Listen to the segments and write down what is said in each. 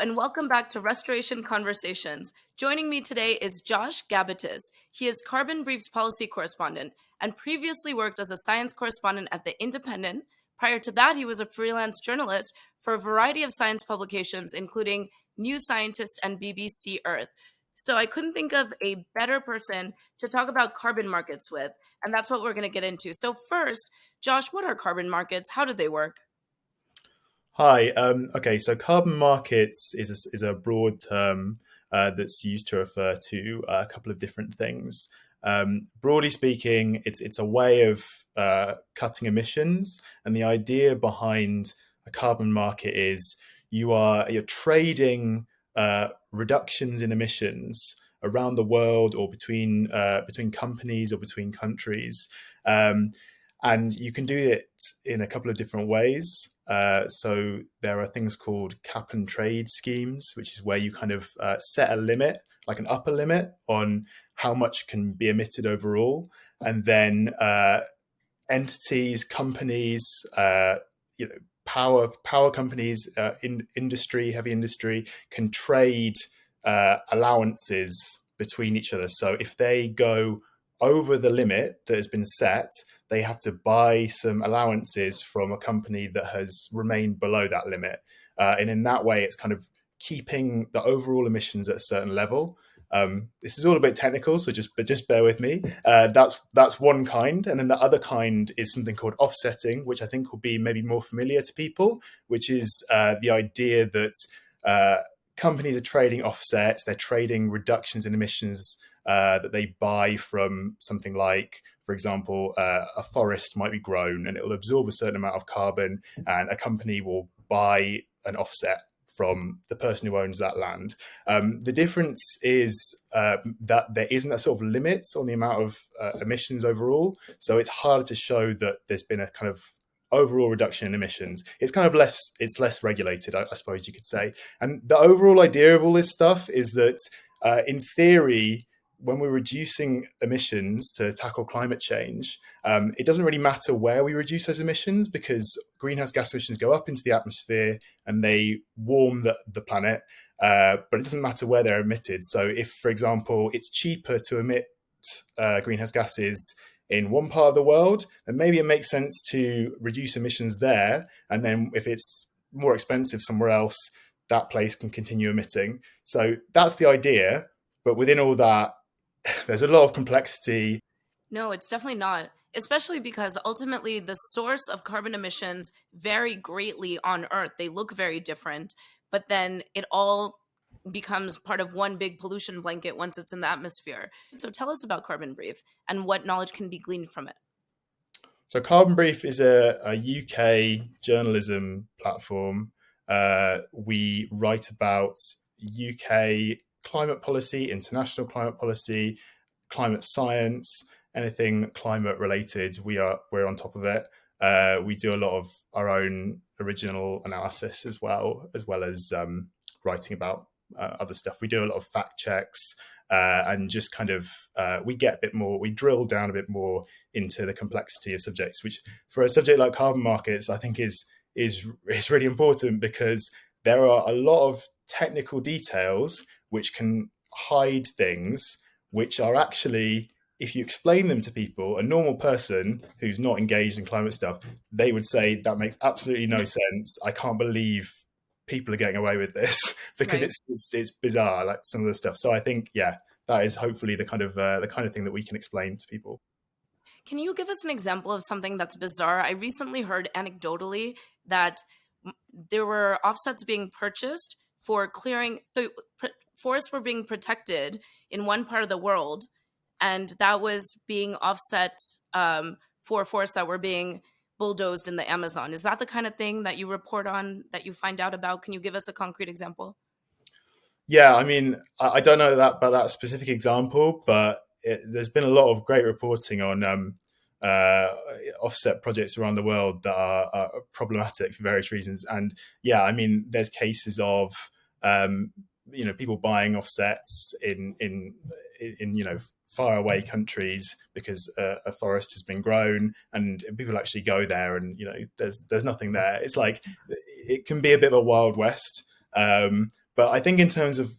and welcome back to Restoration Conversations. Joining me today is Josh Gabbatiss. He is Carbon Brief's Policy Correspondent and previously worked as a science correspondent at The Independent. Prior to that, he was a freelance journalist for a variety of science publications, including New Scientist and BBC Earth. So I couldn't think of a better person to talk about carbon markets with, and that's what we're going to get into. So first, Josh, what are carbon markets? How do they work? Hi. Okay, so carbon markets is a broad term that's used to refer to a couple of different things. Broadly speaking, it's a way of cutting emissions, and the idea behind a carbon market is you're trading reductions in emissions around the world or between companies or between countries. And you can do it in a couple of different ways. So there are things called cap and trade schemes, which is where you kind of set a limit, like an upper limit on how much can be emitted overall. And then entities, companies, power companies, heavy industry can trade allowances between each other. So if they go over the limit that has been set, they have to buy some allowances from a company that has remained below that limit. And in that way, it's kind of keeping the overall emissions at a certain level. This is all a bit technical, so just bear with me. That's one kind. And then the other kind is something called offsetting, which I think will be maybe more familiar to people, which is the idea that companies are trading offsets, they're trading reductions in emissions that they buy from something like, for example, a forest might be grown and it will absorb a certain amount of carbon, and a company will buy an offset from the person who owns that land. The difference is that there isn't a sort of limit on the amount of emissions overall, so it's harder to show that there's been a kind of overall reduction in emissions. It's kind of less regulated, I suppose you could say. And the overall idea of all this stuff is that, in theory, when we're reducing emissions to tackle climate change, it doesn't really matter where we reduce those emissions, because greenhouse gas emissions go up into the atmosphere and they warm the planet, but it doesn't matter where they're emitted. So if, for example, it's cheaper to emit greenhouse gases in one part of the world, then maybe it makes sense to reduce emissions there. And then if it's more expensive somewhere else, that place can continue emitting. So that's the idea. But within all that, there's a lot of complexity. No, it's definitely not, especially because ultimately the source of carbon emissions vary greatly on Earth. They look very different, but then it all becomes part of one big pollution blanket once it's in the atmosphere. So tell us about Carbon Brief and what knowledge can be gleaned from it. So Carbon Brief is a UK journalism platform. We write about UK climate policy, international climate policy, climate science, anything climate related. We're on top of it. We do a lot of our own original analysis as well as writing about other stuff. We do a lot of fact checks and just kind of we drill down a bit more into the complexity of subjects, which for a subject like carbon markets, I think is really important, because there are a lot of technical details which can hide things which are actually, if you explain them to people, a normal person who's not engaged in climate stuff, they would say that makes absolutely no sense. I can't believe people are getting away with this, because Right. it's bizarre, like some of the stuff. So I think, yeah, that is hopefully the kind of thing that we can explain to people. Can you give us an example of something that's bizarre? I recently heard anecdotally that there were offsets being purchased for clearing. So forests were being protected in one part of the world, and that was being offset for forests that were being bulldozed in the Amazon. Is that the kind of thing that you report on, that you find out about? Can you give us a concrete example? Yeah, I mean, I don't know about that specific example, but there's been a lot of great reporting on uh, offset projects around the world that are problematic for various reasons. And yeah, I mean, there's cases of people buying offsets in far away countries because a forest has been grown, and people actually go there, and there's nothing there. It's like it can be a bit of a wild west. But I think in terms of,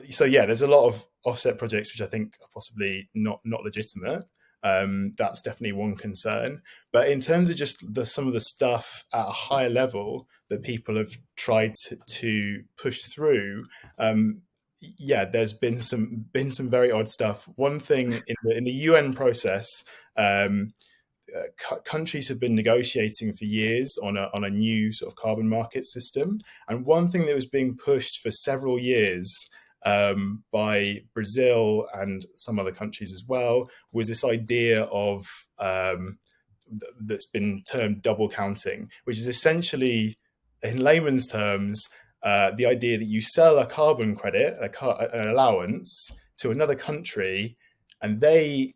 so yeah, there's a lot of offset projects which I think are possibly not legitimate. That's definitely one concern. But in terms of just some of the stuff at a higher level that people have tried to push through, yeah, there's been some very odd stuff. One thing in the UN process, countries have been negotiating for years on a new sort of carbon market system, and one thing that was being pushed for several years by Brazil and some other countries as well was this idea of that's been termed double counting, which is essentially, in layman's terms, the idea that you sell a carbon credit, an allowance, to another country, and they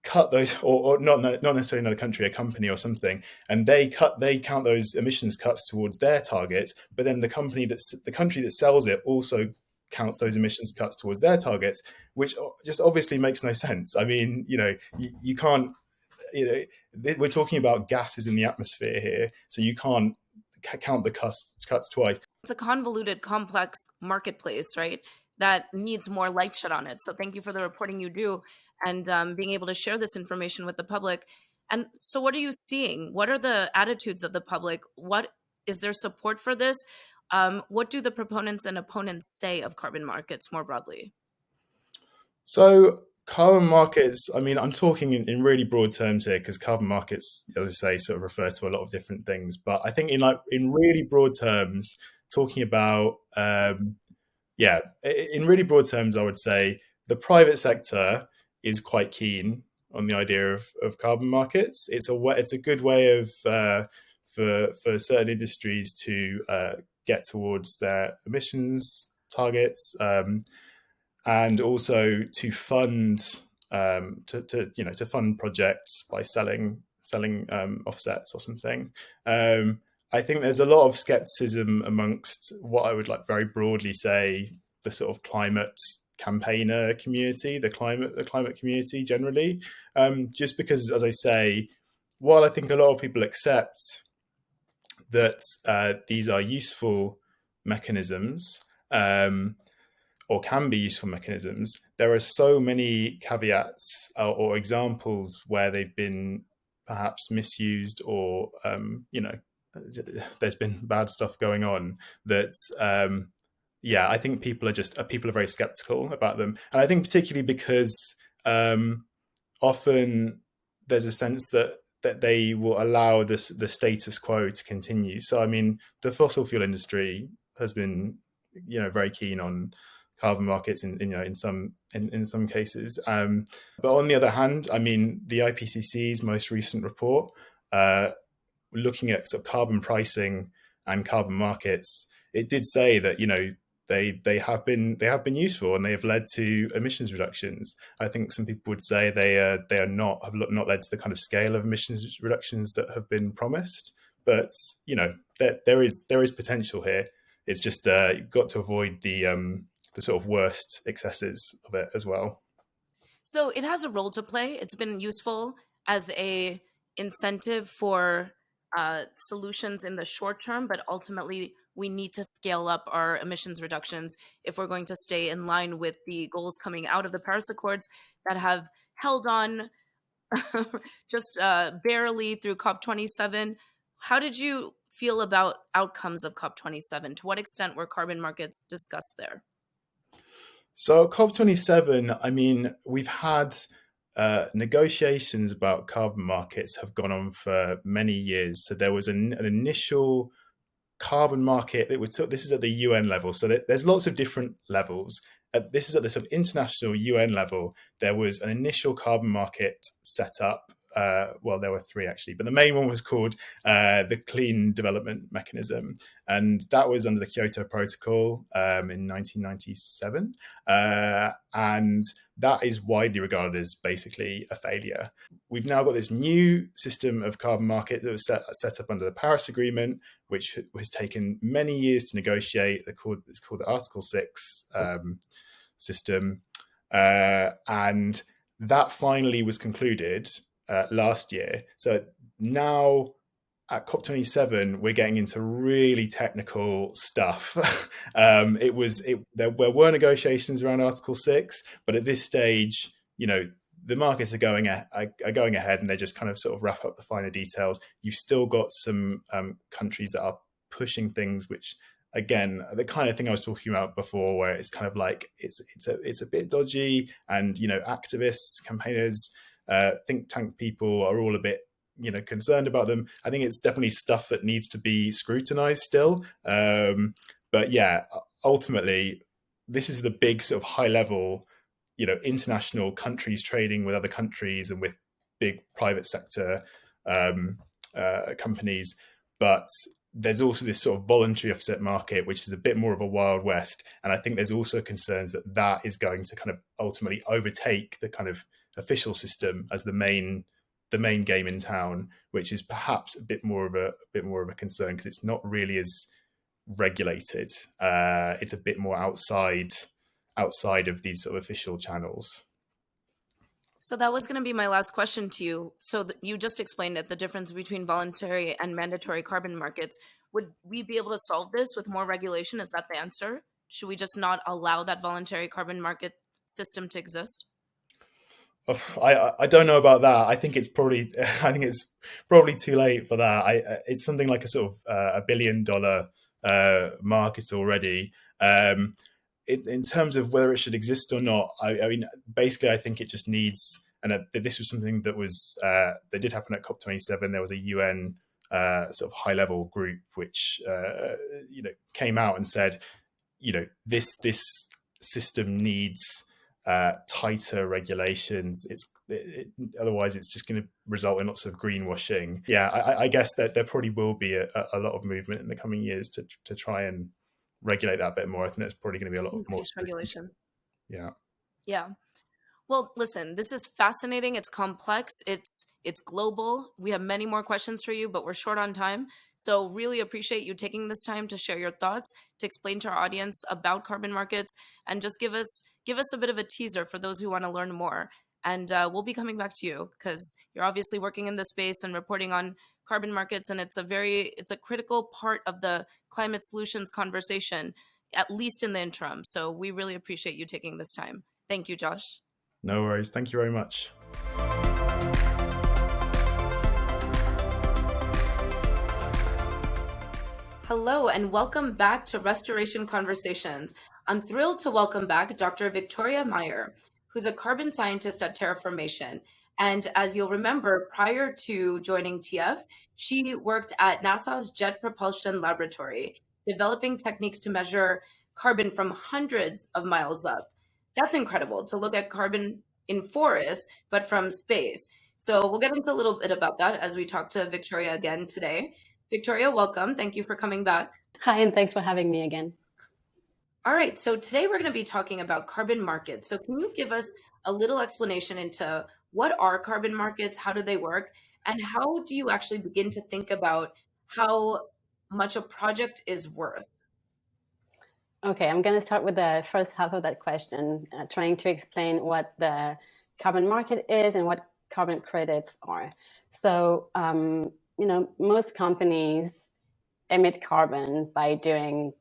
cut those, or not necessarily another country, a company or something, and they count those emissions cuts towards their target, but then the country that sells it also counts those emissions cuts towards their targets, which just obviously makes no sense. I mean, you can't, we're talking about gases in the atmosphere here, so you can't count the cuts twice. It's a convoluted, complex marketplace, right, that needs more light shed on it. So thank you for the reporting you do and being able to share this information with the public. And so what are you seeing? What are the attitudes of the public? What is their support for this? What do the proponents and opponents say of carbon markets more broadly? So carbon markets, I mean, I'm talking in really broad terms here because carbon markets, as I say, sort of refer to a lot of different things. But I think in really broad terms, talking about, yeah, in really broad terms, I would say the private sector is quite keen on the idea of carbon markets. It's a good way of for certain industries to get towards their emissions targets, and also to fund to fund projects by selling offsets or something. I think there's a lot of skepticism amongst what I would like very broadly say the sort of climate campaigner community, the climate community generally, just because, as I say, while I think a lot of people accept that these are useful mechanisms, or can be useful mechanisms, there are so many caveats or examples where they've been perhaps misused, or there's been bad stuff going on that yeah, I think people are very skeptical about them, and I think particularly because often there's a sense that they will allow the status quo to continue. So I mean, the fossil fuel industry has been very keen on carbon markets in some cases, but on the other hand, I mean, the IPCC's most recent report, looking at sort of carbon pricing and carbon markets, it did say that they have been useful and they have led to emissions reductions. I think some people would say they have not led to the kind of scale of emissions reductions that have been promised, but there is potential here. It's just you've got to avoid the sort of worst excesses of it as well. So it has a role to play. It's been useful as a incentive for solutions in the short term, but ultimately we need to scale up our emissions reductions if we're going to stay in line with the goals coming out of the Paris Accords that have held on just barely through COP27. How did you feel about outcomes of COP27? To what extent were carbon markets discussed there? So COP27, I mean, we've had negotiations about carbon markets have gone on for many years. So there was an initial carbon market that this is at the UN level. So there's lots of different levels. This is at the sort of international UN level. There was an initial carbon market set up. Well, there were three actually, but the main one was called the Clean Development Mechanism, and that was under the Kyoto Protocol in 1997, and that is widely regarded as basically a failure. We've now got this new system of carbon market that was set up under the Paris Agreement, which has taken many years to negotiate. It's called the Article 6 system, and that finally was concluded last year. So now at COP27, we're getting into really technical stuff. There were negotiations around Article 6, but at this stage, the markets are going ahead, and they just kind of sort of wrap up the finer details. You've still got some countries that are pushing things, which, again, the kind of thing I was talking about before, where it's kind of like it's a bit dodgy, and activists, campaigners, think tank people are all a bit concerned about them. I think it's definitely stuff that needs to be scrutinized still. But yeah, ultimately, this is the big sort of high level, international countries trading with other countries and with big private sector companies. But there's also this sort of voluntary offset market, which is a bit more of a Wild West. And I think there's also concerns that that is going to kind of ultimately overtake the kind of official system as the main game in town, which is perhaps a bit more of a concern, because it's not really as regulated. It's a bit more outside of these sort of official channels. So that was going to be my last question to you. So you just explained it, the difference between voluntary and mandatory carbon markets. Would we be able to solve this with more regulation? Is that the answer? Should we just not allow that voluntary carbon market system to exist? I don't know about that. I think it's probably too late for that. It's something like a sort of $1 billion market already. In terms of whether it should exist or not, I mean, basically, I think it just needs. And this was something that did happen at COP27. There was a UN sort of high level group which came out and said, this system needs tighter regulations. Otherwise it's just going to result in lots of greenwashing. Yeah, I guess that there probably will be a lot of movement in the coming years to try and regulate that a bit more. I think there's probably going to be a lot more regulation. Yeah. Well, listen, this is fascinating. It's complex. It's global. We have many more questions for you, but we're short on time. So really appreciate you taking this time to share your thoughts, to explain to our audience about carbon markets, and just give us a bit of a teaser for those who want to learn more. And we'll be coming back to you, because you're obviously working in this space and reporting on carbon markets, and it's a critical part of the climate solutions conversation, at least in the interim. So we really appreciate you taking this time. Thank you, Josh. No worries. Thank you very much. Hello, and welcome back to Restoration Conversations. I'm thrilled to welcome back Dr. Victoria Meyer, who's a carbon scientist at Terraformation. And as you'll remember, prior to joining TF, she worked at NASA's Jet Propulsion Laboratory, developing techniques to measure carbon from hundreds of miles up. That's incredible, to look at carbon in forests, but from space. So we'll get into a little bit about that as we talk to Victoria again today. Victoria, welcome. Thank you for coming back. Hi, and thanks for having me again. All right, so today we're going to be talking about carbon markets. So can you give us a little explanation into what are carbon markets, how do they work, and how do you actually begin to think about how much a project is worth? Okay, I'm going to start with the first half of that question, trying to explain what the carbon market is and what carbon credits are. So, most companies emit carbon by doing,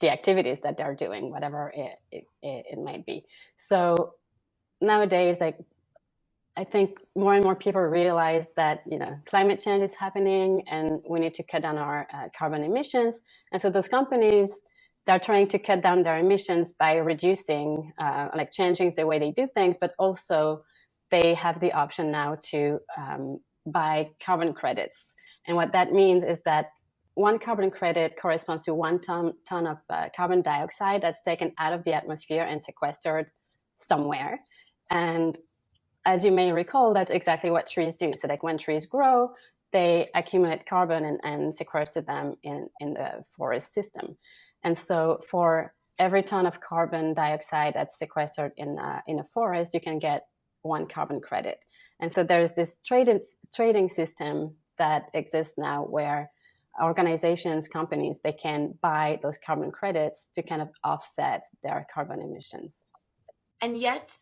the activities that they're doing, whatever it might be. So nowadays, I think more and more people realize that climate change is happening and we need to cut down our carbon emissions. And so those companies, they're trying to cut down their emissions by reducing, changing the way they do things, but also they have the option now to buy carbon credits. And what that means is that one carbon credit corresponds to 1 ton of carbon dioxide that's taken out of the atmosphere and sequestered somewhere. And as you may recall, that's exactly what trees do. So when trees grow, they accumulate carbon and sequester them in the forest system. And so for every ton of carbon dioxide that's sequestered in a forest, you can get 1 carbon credit. And so there's this trading system that exists now where organizations, companies, they can buy those carbon credits to kind of offset their carbon emissions. And yet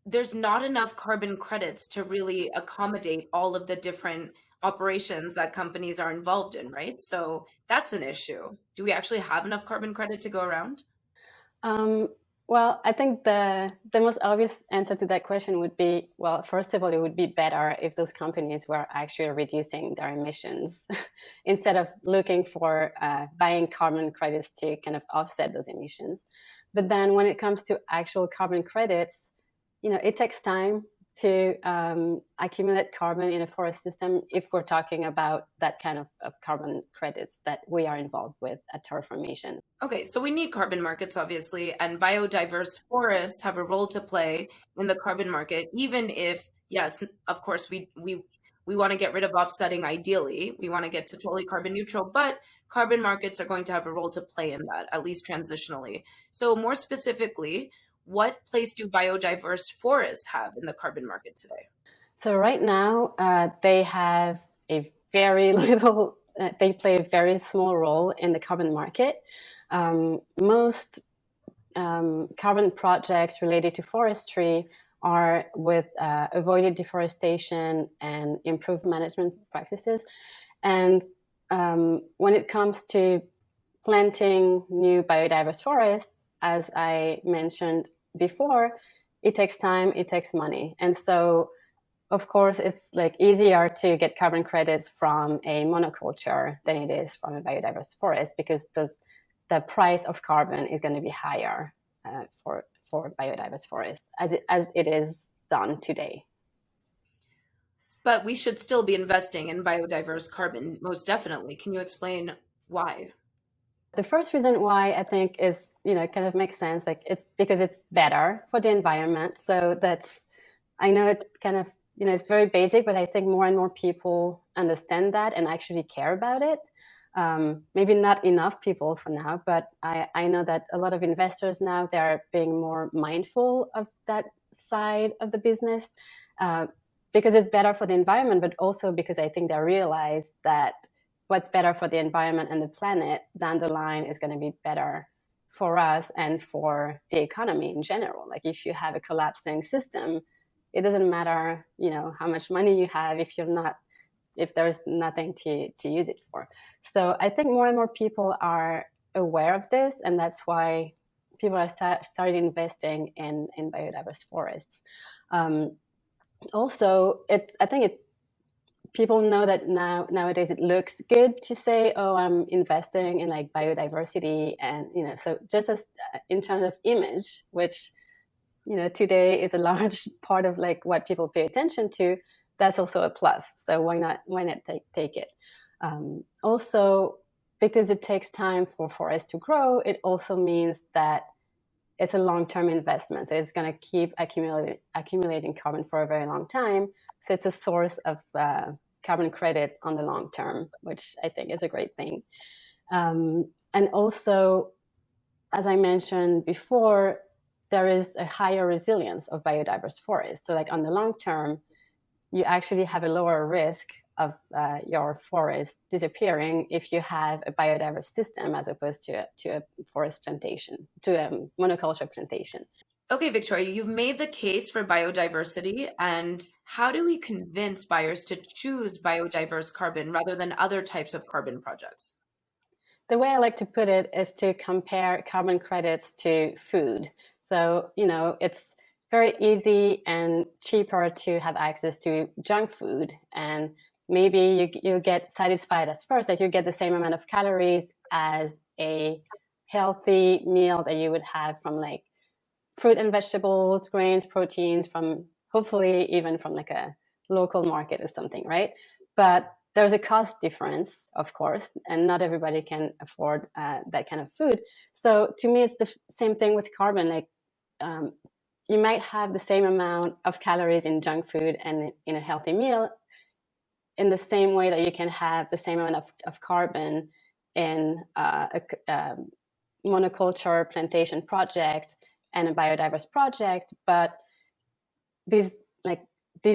there's not enough carbon credits to really accommodate all of the different operations that companies are involved in, right? So that's an issue. Do we actually have enough carbon credit to go around? Well, I think the most obvious answer to that question would be, well, first of all, it would be better if those companies were actually reducing their emissions instead of looking for buying carbon credits to kind of offset those emissions. But then when it comes to actual carbon credits, it takes time to accumulate carbon in a forest system if we're talking about that kind of carbon credits that we are involved with at Terraformation. Okay, so we need carbon markets, obviously, and biodiverse forests have a role to play in the carbon market, even if, yes, of course, we want to get rid of offsetting ideally. We want to get to totally carbon neutral, but carbon markets are going to have a role to play in that, at least transitionally. So more specifically, what place do biodiverse forests have in the carbon market today? So right now, they have a very little, they play a very small role in the carbon market. Most carbon projects related to forestry are with avoided deforestation and improved management practices. And when it comes to planting new biodiverse forests, as I mentioned before, it takes time, it takes money. And so, of course, it's like easier to get carbon credits from a monoculture than it is from a biodiverse forest, because the price of carbon is going to be higher for biodiverse forests as it is done today. But we should still be investing in biodiverse carbon, most definitely. Can you explain why? The first reason why I think is, kind of makes sense. Like, it's because it's better for the environment. So I know it kind of, it's very basic, but I think more and more people understand that and actually care about it. Maybe not enough people for now, but I know that a lot of investors now, they're being more mindful of that side of the business because it's better for the environment, but also because I think they realize that what's better for the environment and the planet down the line is going to be better for us and for the economy in general. Like, if you have a collapsing system, it doesn't matter, how much money you have if there's nothing to use it for. So I think more and more people are aware of this, and that's why people are started investing in biodiverse forests. Also, I think people know that nowadays it looks good to say, oh, I'm investing in like biodiversity, and so just as in terms of image, which today is a large part of like what people pay attention to, that's also a plus. So why not take it? Also, because it takes time for forests to grow, it also means that it's a long-term investment. So it's going to keep accumulating carbon for a very long time. So it's a source of carbon credits on the long term, which I think is a great thing. And also, as I mentioned before, there is a higher resilience of biodiverse forests. So like on the long term, you actually have a lower risk of your forest disappearing if you have a biodiverse system as opposed to a forest plantation, to a monoculture plantation. Okay, Victoria, you've made the case for biodiversity. And how do we convince buyers to choose biodiverse carbon rather than other types of carbon projects? The way I like to put it is to compare carbon credits to food. So, it's very easy and cheaper to have access to junk food. And maybe you get satisfied at first, like you get the same amount of calories as a healthy meal that you would have from like fruit and vegetables, grains, proteins, from hopefully even from like a local market or something, right? But there's a cost difference, of course, and not everybody can afford that kind of food. So to me, it's the same thing with carbon. Like, you might have the same amount of calories in junk food and in a healthy meal, in the same way that you can have the same amount of carbon in a monoculture plantation project and a biodiverse project. But these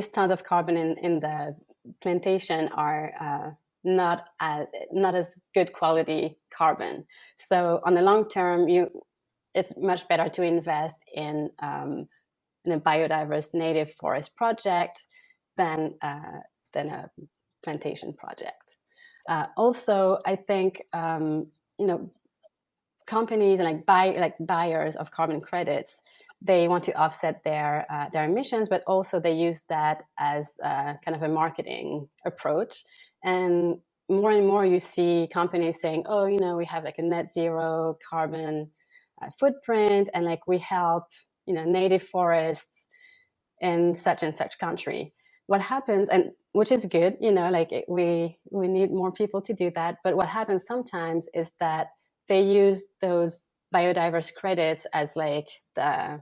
tons of carbon in the plantation are not as good quality carbon. So on the long term, it's much better to invest in a biodiverse native forest project than a plantation projects. Also, I think companies and buyers of carbon credits, they want to offset their emissions, but also they use that as kind of a marketing approach. And more you see companies saying, oh, we have like a net zero carbon footprint, and like we help native forests in such and such country. What happens, and which is good, we need more people to do that. But what happens sometimes is that they use those biodiverse credits as like the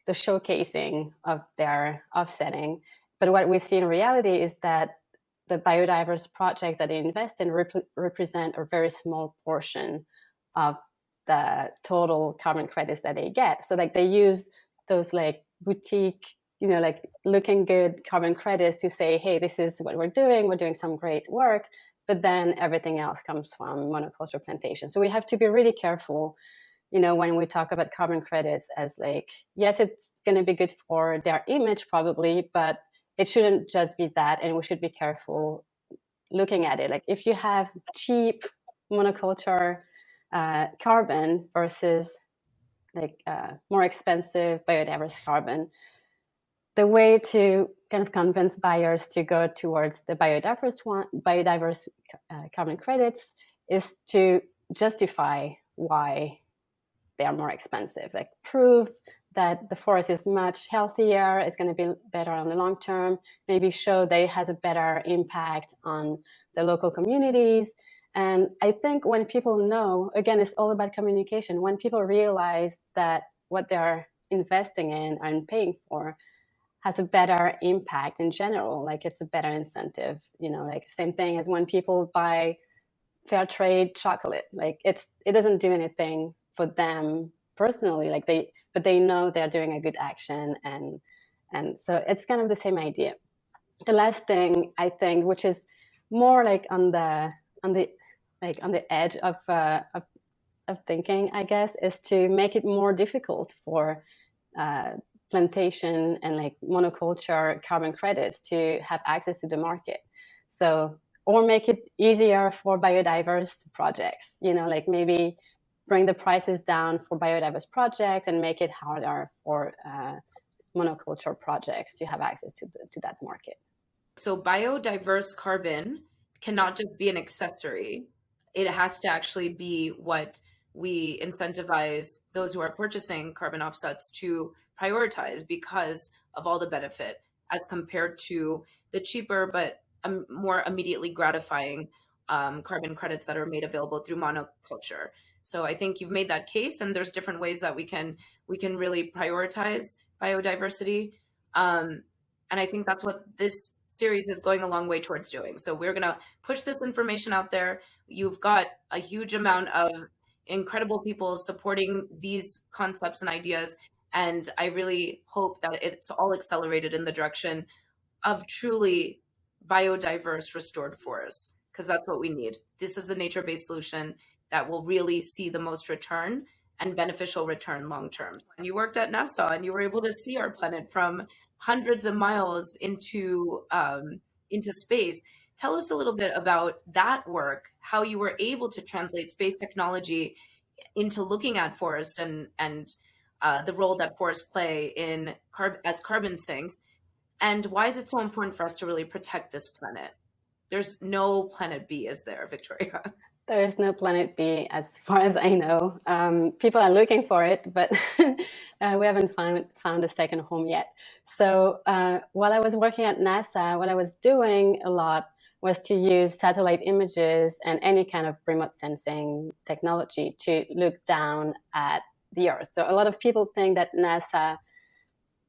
showcasing of their offsetting. But what we see in reality is that the biodiverse projects that they invest in represent a very small portion of the total carbon credits that they get. So like they use those like boutique, like looking good carbon credits to say, hey, this is what we're doing some great work, but then everything else comes from monoculture plantation. So we have to be really careful, when we talk about carbon credits as like, yes, it's going to be good for their image probably, but it shouldn't just be that. And we should be careful looking at it. Like if you have cheap monoculture carbon versus like more expensive biodiverse carbon, the way to kind of convince buyers to go towards the biodiverse carbon credits is to justify why they are more expensive. Like prove that the forest is much healthier, it's going to be better on the long term, maybe show that it has a better impact on the local communities. And I think when people know, again, it's all about communication. When people realize that what they're investing in and paying for has a better impact in general, like it's a better incentive, like same thing as when people buy fair trade chocolate, like it doesn't do anything for them personally, but they know they're doing a good action, and so it's kind of the same idea. The last thing I think, which is more like on the edge of thinking, I guess, is to make it more difficult for plantation and like monoculture carbon credits to have access to the market. So, or make it easier for biodiverse projects, like maybe bring the prices down for biodiverse projects and make it harder for monoculture projects to have access to that market. So biodiverse carbon cannot just be an accessory. It has to actually be what we incentivize those who are purchasing carbon offsets to prioritize because of all the benefit as compared to the cheaper but more immediately gratifying carbon credits that are made available through monoculture. So I think you've made that case, and there's different ways that we can really prioritize biodiversity. And I think that's what this series is going a long way towards doing. So we're going to push this information out there. You've got a huge amount of incredible people supporting these concepts and ideas. And I really hope that it's all accelerated in the direction of truly biodiverse restored forests, because that's what we need. This is the nature-based solution that will really see the most return and beneficial return long term. And you worked at NASA and you were able to see our planet from hundreds of miles into space. Tell us a little bit about that work, how you were able to translate space technology into looking at forest and the role that forests play in as carbon sinks, and why is it so important for us to really protect this planet? There's no planet B, is there, Victoria? There is no planet B, as far as I know. People are looking for it, but we haven't found a second home yet. So while I was working at NASA, what I was doing a lot was to use satellite images and any kind of remote sensing technology to look down at the Earth. So a lot of people think that NASA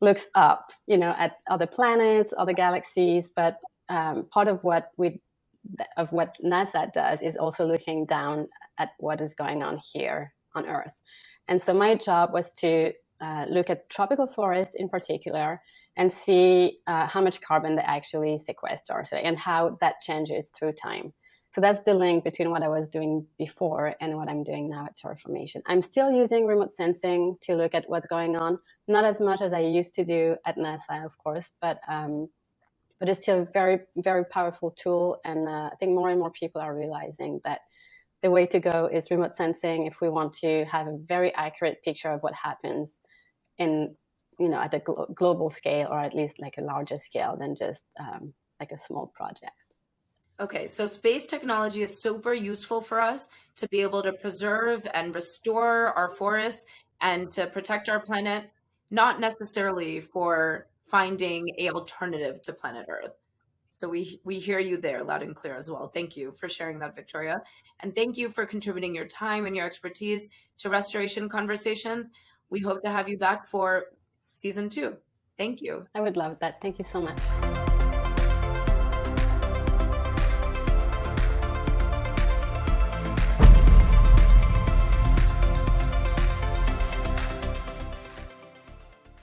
looks up, at other planets, other galaxies, but part of what NASA does is also looking down at what is going on here on Earth. And so my job was to look at tropical forests in particular and see how much carbon they actually sequester and how that changes through time. So that's the link between what I was doing before and what I'm doing now at Terraformation. I'm still using remote sensing to look at what's going on, not as much as I used to do at NASA, of course, but but it's still a very, very powerful tool. And I think more and more people are realizing that the way to go is remote sensing if we want to have a very accurate picture of what happens in, at a global scale, or at least like a larger scale than just like a small project. Okay, so space technology is super useful for us to be able to preserve and restore our forests and to protect our planet, not necessarily for finding a alternative to planet Earth. So we hear you there loud and clear as well. Thank you for sharing that, Victoria. And thank you for contributing your time and your expertise to Restoration Conversations. We hope to have you back for season 2. Thank you. I would love that. Thank you so much.